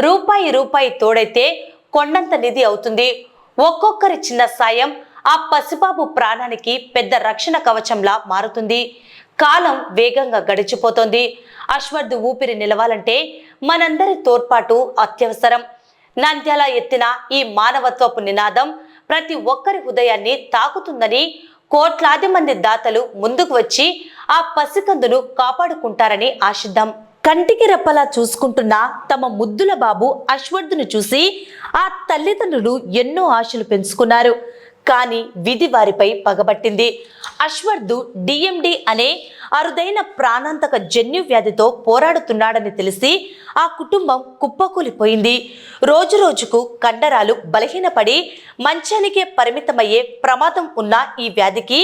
రూపాయి తోడైతే కొండంత నిధి అవుతుంది. ఒక్కొక్కరి చిన్న సాయం ఆ పసిబాబు ప్రాణానికి పెద్ద రక్షణ కవచంలా మారుతుంది. కాలం వేగంగా గడిచిపోతోంది. అశ్వర్థ్ ఊపిరి నిలవాలంటే మనందరి తోడ్పాటు అత్యవసరం. నంద్యాల ఎత్తిన ఈ మానవత్వపు నినాదం ప్రతి ఒక్కరి హృదయాన్ని తాకుతుందని కోట్లాది మంది దాతలు ముందుకు వచ్చి ఆ పసికందును కాపాడుకుంటారని ఆశిద్దాం. కంటికి రెప్పలా చూసుకుంటున్న తమ ముద్దుల బాబు అశ్వర్థ్ను చూసి ఆ తల్లిదండ్రులు ఎన్నో ఆశలు పెంచుకున్నారు. కానీ విధి వారిపై పగబట్టింది. అశ్వర్థ్ డిఎండి అనే అరుదైన ప్రాణాంతక జన్యు వ్యాధితో పోరాడుతున్నాడని తెలిసి ఆ కుటుంబం కుప్పకూలిపోయింది. రోజు రోజుకు కండరాలు బలహీనపడి మంచానికే పరిమితమయ్యే ప్రమాదం ఉన్న ఈ వ్యాధికి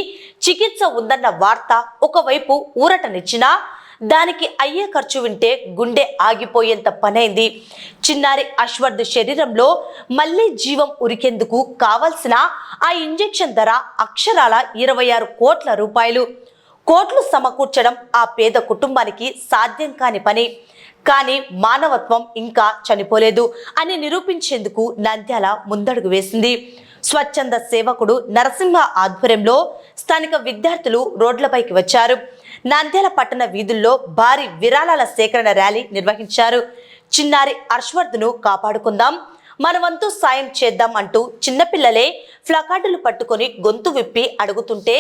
చికిత్స ఉందన్న వార్త ఒకవైపు ఊరటనిచ్చినా దానికి అయ్యే ఖర్చు వింటే గుండె ఆగిపోయేంత పనైంది. చిన్నారి అశ్వర్థ్ శరీరంలో మళ్లీ జీవం ఉరికేందుకు కావలసిన ఆ ఇంజెక్షన్ ధర అక్షరాల 26 కోట్ల రూపాయలు. కోట్లు సమకూర్చడం ఆ పేద కుటుంబానికి సాధ్యం కాని పని. కానీ మానవత్వం ఇంకా చనిపోలేదు అని నిరూపించేందుకు నంద్యాల ముందడుగు వేసింది. స్వచ్ఛంద సేవకుడు నరసింహ ఆధ్వర్యంలో స్థానిక విద్యార్థులు రోడ్లపైకి వచ్చారు. నంద్యాల పట్టణ వీధుల్లో భారీ విరాళాల సేకరణ ర్యాలీ నిర్వహించారు. చిన్నారి అశ్వర్థ్ను కాపాడుకుందాం, మన వంతు సాయం చేద్దాం అంటూ చిన్నపిల్లలే ప్లకార్డులు పట్టుకొని గొంతు విప్పి అడుగుతుంటే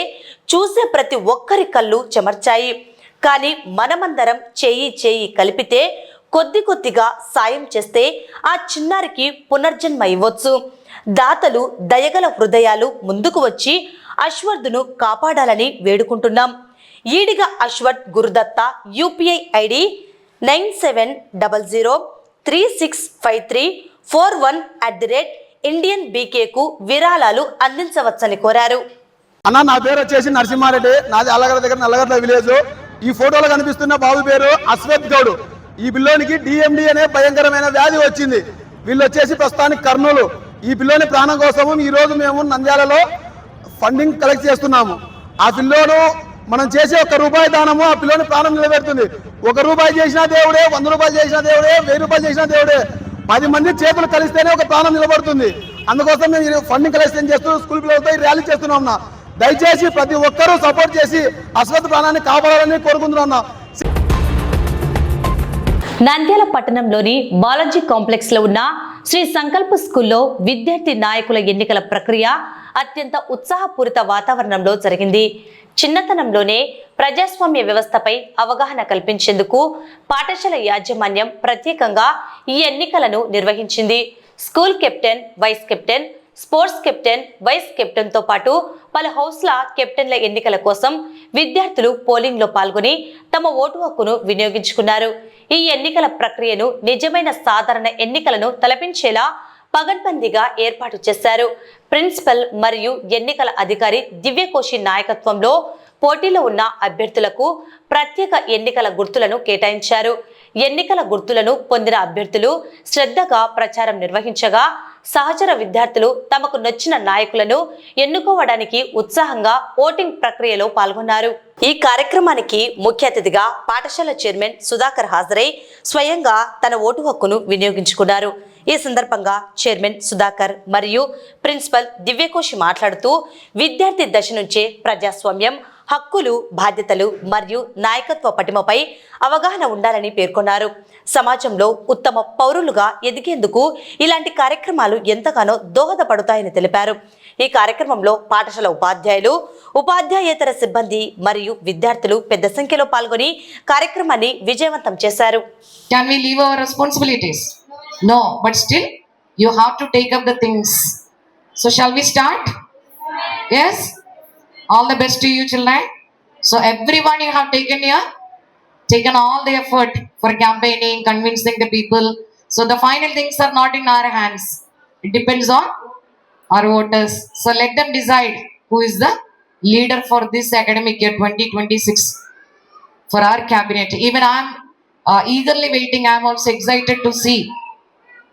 చూసే ప్రతి ఒక్కరి కళ్ళు చెమర్చాయి. కానీ మనమందరం చేయి కలిపితే కొద్దిగా సాయం చేస్తే ఆ చిన్నారికి పునర్జన్మ ఇవ్వచ్చు. దాతలు దయగల హృదయాలు ముందుకు వచ్చి అశ్వర్థ్ను కాపాడాలని వేడుకుంటున్నాం. ఈడిగా అశ్వర్థ్ గురుదత్త యూపీఐ ఐడి 9700365341@IndianBK విరాళాలు అందించవచ్చని కోరారు. అన్న, నా పేరు వచ్చేసి నరసింహారెడ్డి, నాది అల్లగడ్డ దగ్గర నల్లగడ్డ విలేజ్. ఈ ఫోటోలో కనిపిస్తున్న బాబు పేరు అశ్వథ్ గౌడ్. ఈ పిల్లోనికి డిఎండి అనే భయంకరమైన వ్యాధి వచ్చింది. వీళ్ళు వచ్చేసి ప్రస్తుతానికి కర్నూలు. ఈ పిల్లోని ప్రాణం కోసం ఈ రోజు మేము నంద్యాలలో ఫండింగ్ కలెక్ట్ చేస్తున్నాము. ఆ పిల్లోడు మనం చేసే ₹1 దానము ఆ పిల్లోని ప్రాణం నిలబెడుతుంది. ₹1 చేసిన దేవుడే, ₹100 చేసిన దేవుడే, ₹1000 చేసిన దేవుడే. 10 మంది చేతులు కలిస్తేనే ఒక ప్రాణం నిలబడుతుంది. అందుకోసం మేము ఫండింగ్ కలెక్షన్ చేస్తూ స్కూల్ పిల్లలతో ఈ ర్యాలీ చేస్తున్నాం. దయచేసి ప్రతి ఒక్కరూ సపోర్ట్ చేసి అశ్వథ్ ప్రాణాన్ని కాపాడాలని కోరుకుంటున్నాం. నంద్యాల పట్టణంలోని బాలాజీ కాంప్లెక్స్ లో ఉన్న శ్రీ సంకల్ప స్కూల్లో విద్యార్థి నాయకుల ఎన్నికల ప్రక్రియ అత్యంత ఉత్సాహపూరిత వాతావరణంలో జరిగింది. చిన్నతనంలోనే ప్రజాస్వామ్య వ్యవస్థపై అవగాహన కల్పించేందుకు పాఠశాల యాజమాన్యం ప్రత్యేకంగా ఈ ఎన్నికలను నిర్వహించింది. School captain, vice captain, sports captain, vice captain తో పాటు పలు హౌస్ల కెప్టెన్ల ఎన్నికల కోసం విద్యార్థులు పోలింగ్ లో పాల్గొని తమ ఓటు హక్కును వినియోగించుకున్నారు. ఈ ఎన్నికల ప్రక్రియను నిజమైన సాధారణ ఎన్నికలను తలపించేలా పగడ్బందీగా ఏర్పాటు చేశారు. ప్రిన్సిపల్ మరియు ఎన్నికల అధికారి దివ్యకోశి నాయకత్వంలో పోటీలో ఉన్న అభ్యర్థులకు ప్రత్యేక ఎన్నికల గుర్తులను కేటాయించారు. ఎన్నికల గుర్తులను పొందిన అభ్యర్థులు శ్రద్ధగా ప్రచారం నిర్వహించగా సహచర విద్యార్థులు తమకు నచ్చిన నాయకులను ఎన్నుకోవడానికి ఉత్సాహంగా ఓటింగ్ ప్రక్రియలో పాల్గొన్నారు. ఈ కార్యక్రమానికి ముఖ్య అతిథిగా పాఠశాల చైర్మన్ సుధాకర్ హాజరై స్వయంగా తన ఓటు హక్కును వినియోగించుకున్నారు. ఈ సందర్భంగా చైర్మన్ సుధాకర్ మరియు ప్రిన్సిపల్ దివ్యకోశి మాట్లాడుతూ విద్యార్థి దశ నుంచే ప్రజాస్వామ్యం, హక్కులు, బాధ్యతలు మరియు నాయకత్వ పటిమపై అవగాహన ఉండాలని పేర్కొన్నారు. సమాజంలో ఉత్తమ పౌరులుగా ఎదిగేందుకు ఇలాంటి కార్యక్రమాలు ఎంతగానో దోహదపడతాయని తెలిపారు. ఈ కార్యక్రమంలో పాఠశాల ఉపాధ్యాయులు, ఉపాధ్యాయేతర సిబ్బంది మరియు విద్యార్థులు పెద్ద సంఖ్యలో పాల్గొని కార్యక్రమాన్ని విజయవంతం చేశారు. Can we leave our responsibilities? No, but still you have to take up the things. So shall we start? Yes? All the best to you children. So everyone you have taken your taken all the effort for campaigning, convincing the people. So the final things are not in our hands. It depends on our voters. So let them decide who is the leader for this academic year 2026 for our cabinet. Even I am eagerly waiting. I am also excited to see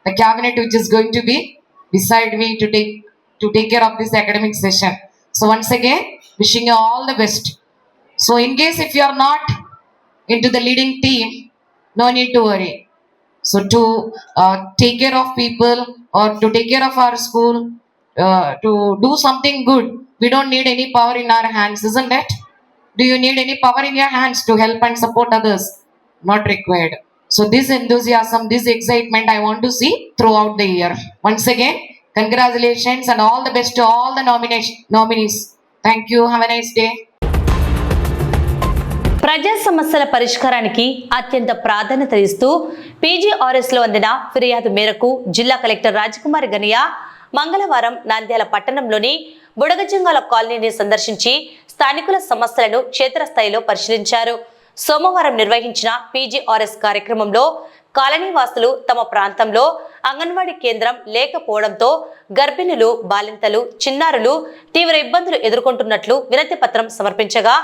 the cabinet which is going to be beside me to take care of this academic session. So once again, wishing you all the best. So in case if you are not into the leading team, no need to worry. So to take care of people or to take care of our school, to do something good, we don't need any power in our hands, isn't it? Do you need any power in your hands to help and support others? Not required. So this enthusiasm, this excitement I want to see throughout the year. Once again, congratulations and all the best to all the nominees. Thank you. Have a nice day. ప్రజా సమస్యల పరిష్కారానికి అత్యంత ప్రాధాన్యత ఇస్తూ పీజీఆర్ఎస్లో అందిన ఫిర్యాదు మేరకు జిల్లా కలెక్టర్ రాజకుమారి గనియా మంగళవారం నంద్యాల పట్టణంలోని బుడగజంగాల కాలనీని సందర్శించి స్థానికుల సమస్యలను క్షేత్రస్థాయిలో పరిశీలించారు. సోమవారం నిర్వహించిన పీజీఆర్ఎస్ కార్యక్రమంలో కాలనీ వాసులు తమ ప్రాంతంలో అంగన్వాడీ కేంద్రం లేకపోవడంతో గర్భిణులు, బాలింతలు, చిన్నారులు తీవ్ర ఇబ్బందులు ఎదుర్కొంటున్నట్లు వినతి పత్రం సమర్పించగా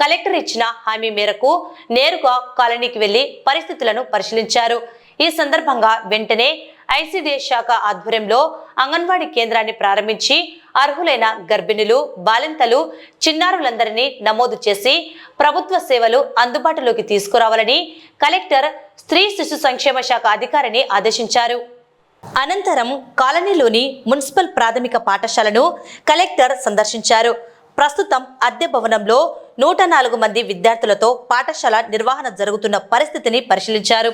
కలెక్టర్ ఇచ్చిన హామీ మేరకు నేరుగా కాలనీకి వెళ్లి పరిస్థితులను పరిశీలించారు. ఈ సందర్భంగా వెంటనే ఐసీడీఎస్ శాఖ ఆధ్వర్యంలో అంగన్వాడీ కేంద్రాన్ని ప్రారంభించి అర్హులైన గర్భిణులు, బాలింతలు, చిన్నారులందరినీ నమోదు చేసి ప్రభుత్వ సేవలు అందుబాటులోకి తీసుకురావాలని కలెక్టర్ స్త్రీ శిశు సంక్షేమ శాఖ అధికారిని ఆదేశించారు. అనంతరం కాలనీలోని మున్సిపల్ ప్రాథమిక పాఠశాలను కలెక్టర్ సందర్శించారు. ప్రస్తుతం అద్దె భవనంలో 104 మంది విద్యార్థులతో పాఠశాల నిర్వహణ జరుగుతున్న పరిస్థితిని పరిశీలించారు.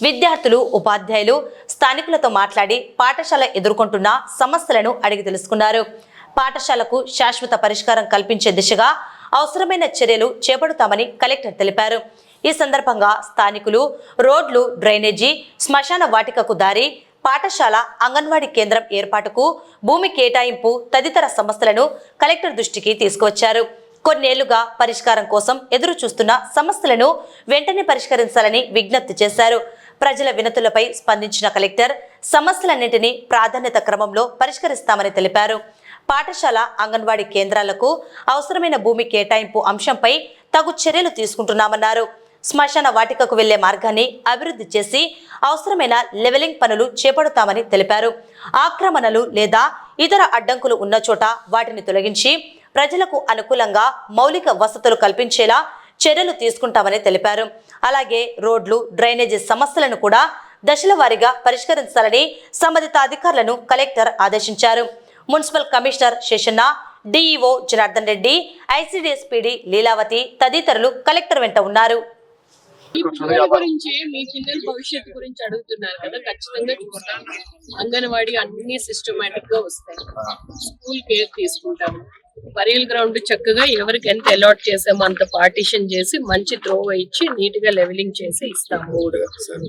విద్యార్థులు, ఉపాధ్యాయులు స్థానికులతో మాట్లాడి పాఠశాల ఎదుర్కొంటున్న సమస్యలను అడిగి తెలుసుకున్నారు. పాఠశాలకు శాశ్వత పరిష్కారం కల్పించే దిశగా అవసరమైన చర్యలు చేపడతామని కలెక్టర్ తెలిపారు. ఈ సందర్భంగా స్థానికులు రోడ్లు, డ్రైనేజీ, శ్మశాన వాటికకు దారి, పాఠశాల, అంగన్వాడీ కేంద్రం ఏర్పాటుకు భూమి కేటాయింపు తదితర సమస్యలను కలెక్టర్ దృష్టికి తీసుకువచ్చారు. కొన్నేళ్లుగా పరిష్కారం కోసం ఎదురు చూస్తున్న సమస్యలను వెంటనే పరిష్కరించాలని విజ్ఞప్తి చేశారు. ప్రజల వినతులపై స్పందించిన కలెక్టర్ సమస్యలన్నింటినీ ప్రాధాన్యత క్రమంలో పరిష్కరిస్తామని తెలిపారు. పాఠశాల, అంగన్వాడీ కేంద్రాలకు అవసరమైన భూమి కేటాయింపు అంశంపై తగు చర్యలు తీసుకుంటున్నామన్నారు. శ్మశాన వాటికకు వెళ్లే మార్గాన్ని అభివృద్ధి చేసి అవసరమైన లెవెలింగ్ పనులు చేపడతామని తెలిపారు. ఆక్రమణలు లేదా ఇతర అడ్డంకులు ఉన్న చోట వాటిని తొలగించి ప్రజలకు అనుకూలంగా మౌలిక వసతులు కల్పించేలా చర్యలు తీసుకుంటామని తెలిపారు. అలాగే రోడ్లు, డ్రైనేజీ సమస్యలను కూడా దశల వారీగా పరిష్కరించాలని సంబంధిత అధికారులను కలెక్టర్ ఆదేశించారు. Municipal commissioner Seshanna, DEO Janardhan Reddy, ICDS PD Leelavathi తదితరులు కలెక్టర్ వెంట ఉన్నారు. మీ పిల్లల గురించి, మీ పిల్లల భవిష్యత్తు గురించి అడుగుతున్నారు కదా, ఖచ్చితంగా చూస్తాం. అంగన్వాడీ అన్ని సిస్టమేటిక్ గా వస్తాయి. స్కూల్ కేర్ తీసుకుంటాము. బరియల్ గ్రౌండ్ చక్కగా ఎవరికి ఎంత అలాట్ చేసామో అంత పార్టీషన్ చేసి మంచి త్రోవ ఇచ్చి నీట్ గా లెవెలింగ్ చేసి ఇస్తాము.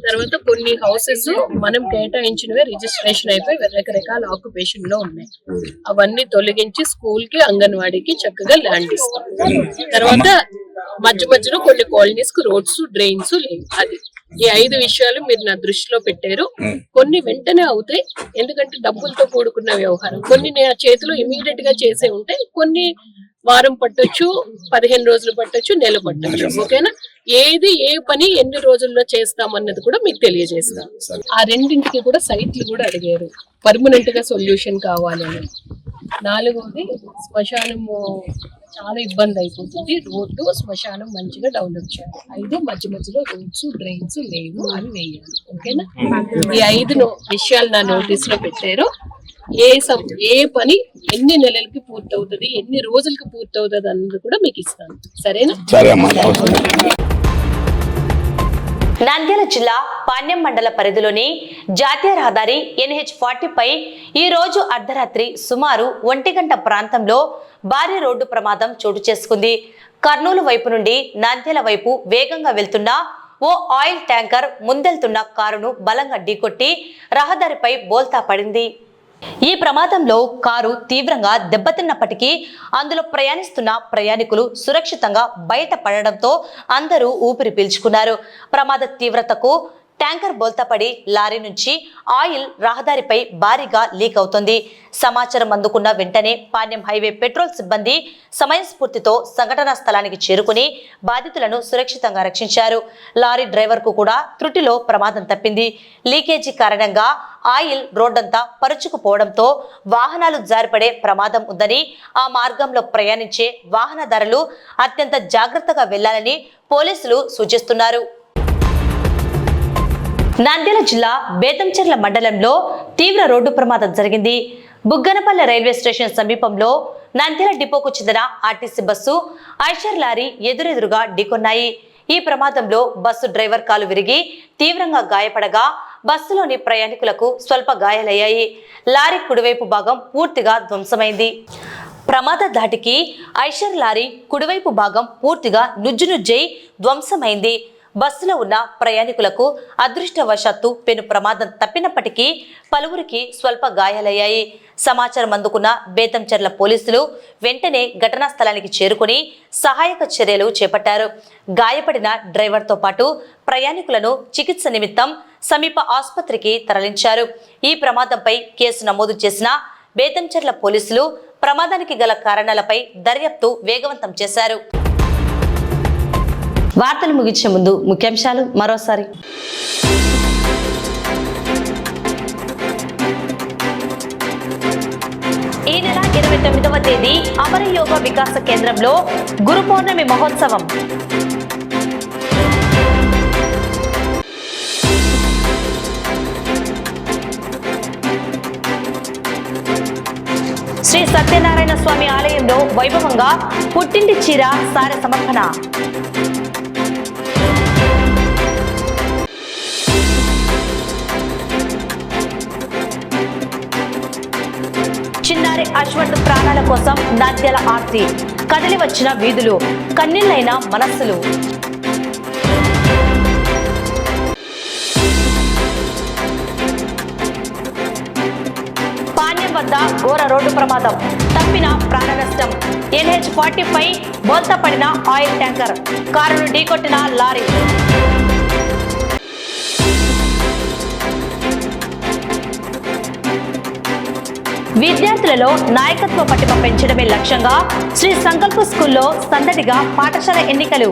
తర్వాత కొన్ని హౌసెస్ మనం కేటాయించినవే రిజిస్ట్రేషన్ అయిపోయి రకరకాల ఆక్యుపేషన్ లో ఉన్నాయి. అవన్నీ తొలగించి స్కూల్ కి, అంగన్వాడీకి చక్కగా ల్యాండ్ ఇస్తాం. తర్వాత మధ్య మధ్యలో కొన్ని కాలనీస్ కు రోడ్స్, డ్రైన్స్ లేవు. అది ఈ 5 విషయాలు మీరు నా దృష్టిలో పెట్టారు. కొన్ని వెంటనే అవుతాయి, ఎందుకంటే డబ్బులతో కూడుకున్న వ్యవహారం. కొన్ని నా చేతిలో ఇమీడియట్ గా చేసే ఉంటాయి, కొన్ని వారం పట్టొచ్చు, 15 రోజులు పట్టొచ్చు, నెల పట్టొచ్చు. ఓకేనా? ఏది ఏ పని ఎన్ని రోజుల్లో చేస్తామన్నది కూడా మీకు తెలియజేస్తాం. ఆ రెండింటికి కూడా సైట్లు కూడా అడిగారు, పర్మనెంట్ గా సొల్యూషన్ కావాలని. 4వది శ్మశానము చాలా ఇబ్బంది అయిపోతుంది. రోడ్డు, శ్మశానం మంచిగా డెవలప్ చేయాలి. 5 మధ్య మధ్యలో రోడ్స్, డ్రైన్స్ లేవు, అవి వేయాలి. ఓకేనా? ఈ 5 విషయాలు నా నోటీస్ లో పెట్టారు. ఏ పని ఎన్ని నెలలకి పూర్తవుతుంది, ఎన్ని రోజులకి పూర్తవుతుంది అన్నది కూడా మీకు ఇస్తాను. సరేనా? నంద్యాల జిల్లా పాణ్యం మండల పరిధిలోని జాతీయ రహదారి NH40 పై ఈ రోజు అర్ధరాత్రి సుమారు 1 గంట ప్రాంతంలో భారీ రోడ్డు ప్రమాదం చోటు చేసుకుంది. కర్నూలు వైపు నుండి నంద్యాల వైపు వేగంగా వెళ్తున్న ఓ ఆయిల్ ట్యాంకర్ ముందెళ్తున్న కారును బలంగా ఢీకొట్టి రహదారిపై బోల్తా పడింది. ఈ ప్రమాదంలో కారు తీవ్రంగా దెబ్బతిన్నప్పటికీ అందులో ప్రయాణిస్తున్న ప్రయాణికులు సురక్షితంగా బయటపడడంతో అందరూ ఊపిరి పీల్చుకున్నారు. ప్రమాద తీవ్రతకు ట్యాంకర్ బోల్తాపడి లారీ నుంచి ఆయిల్ రహదారిపై భారీగా లీక్ అవుతుంది. సమాచారం అందుకున్న వెంటనే పాణ్యం హైవే పెట్రోల్ సిబ్బంది సమయస్ఫూర్తితో సంఘటనా స్థలానికి చేరుకుని బాధితులను సురక్షితంగా రక్షించారు. లారీ డ్రైవర్ కు కూడా త్రుటిలో ప్రమాదం తప్పింది. లీకేజీ కారణంగా ఆయిల్ రోడ్డంతా పరుచుకుపోవడంతో వాహనాలు జారిపడే ప్రమాదం ఉందని, ఆ మార్గంలో ప్రయాణించే వాహనదారులు అత్యంత జాగ్రత్తగా వెళ్లాలని పోలీసులు సూచిస్తున్నారు. నంద్యాల జిల్లా బేతంచెర్ల మండలంలో తీవ్ర రోడ్డు ప్రమాదం జరిగింది. బుగ్గనపల్లె రైల్వే స్టేషన్ సమీపంలో నంద్యాల డిపోకు చెందిన ఆర్టీసీ బస్సు ఐషర్ లారీ ఎదురెదురుగా ఢీకొన్నాయి. ఈ ప్రమాదంలో బస్సు డ్రైవర్ కాలు విరిగి తీవ్రంగా గాయపడగా బస్సులోని ప్రయాణికులకు స్వల్ప గాయాలయ్యాయి. లారీ కుడివైపు భాగం పూర్తిగా ధ్వంసమైంది. ప్రమాద ధాటికి ఐషర్ లారీ కుడివైపు భాగం పూర్తిగా నుజ్జునుజ్జై ధ్వంసమైంది. బస్సులో ఉన్న ప్రయాణికులకు అదృష్టవశాత్తు పెను ప్రమాదం తప్పినప్పటికీ పలువురికి స్వల్ప గాయాలయ్యాయి. సమాచారం అందుకున్న బేతంచెర్ల పోలీసులు వెంటనే ఘటనా స్థలానికి చేరుకుని సహాయక చర్యలు చేపట్టారు. గాయపడిన డ్రైవర్తో పాటు ప్రయాణికులను చికిత్స నిమిత్తం సమీప ఆసుపత్రికి తరలించారు. ఈ ప్రమాదంపై కేసు నమోదు చేసిన బేతంచెర్ల పోలీసులు ప్రమాదానికి గల కారణాలపై దర్యాప్తు వేగవంతం చేశారు. వార్తలు ముగించే ముందు ముఖ్యాంశాలు మరోసారి. ఈ నెల 29వ తేదీ అమర యోగ వికాస కేంద్రంలో గురు పౌర్ణమి మహోత్సవం. శ్రీ సత్యనారాయణ స్వామి ఆలయంలో వైభవంగా పుట్టింటి చీర సారె సమర్పణ. చిన్నారి అశ్వత్ ప్రాణాల కోసం నంద్యాల ఆర్తి కదిలి వచ్చిన వీధులు, కన్నీళ్లైన మనస్సులు. పాణ్యం వద్ద ఘోర రోడ్డు ప్రమాదం, తప్పిన ప్రాణ నష్టం. NH45 బోల్తా పడిన ఆయిల్ ట్యాంకర్, కారును ఢీకొట్టిన లారీ. విద్యార్థులలో నాయకత్వ పటిమ పెంచడమే లక్ష్యంగా శ్రీ సంకల్ప స్కూల్లో సందడిగా పాఠశాల ఎన్నికలు.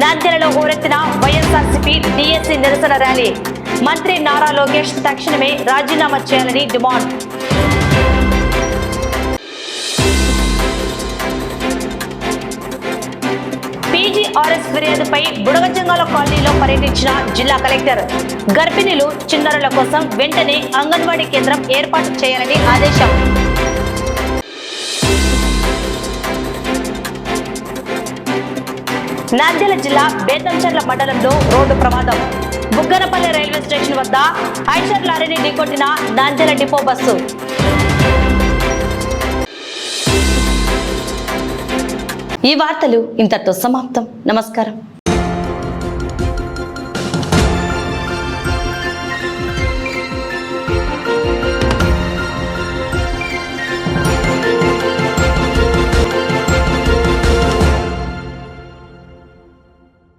నంద్యాలలో హోరెత్తిన వైఎస్ఆర్సీపీ డిఎస్సి నిరసన ర్యాలీ. మంత్రి నారా లోకేష్ తక్షణమే రాజీనామా చేయాలని డిమాండ్. PGRS ఫిర్యాదుపై బుడగజంగాల కాలనీలో పర్యటించిన జిల్లా కలెక్టర్. గర్భిణీలు, చిన్నారుల కోసం వెంటనే అంగన్వాడీ కేంద్రం ఏర్పాటు చేయాలని ఆదేశం. నంద్యాల జిల్లా బేతంచెర్ల మండలంలో రోడ్డు ప్రమాదం. బుగ్గనపల్లి రైల్వే స్టేషన్ వద్ద ఐషర్ లారీని ఢీకొట్టిన నంద్యాల డిపో బస్సు. ఈ వార్తలు ఇంతటితో సమాప్తం. నమస్కారం.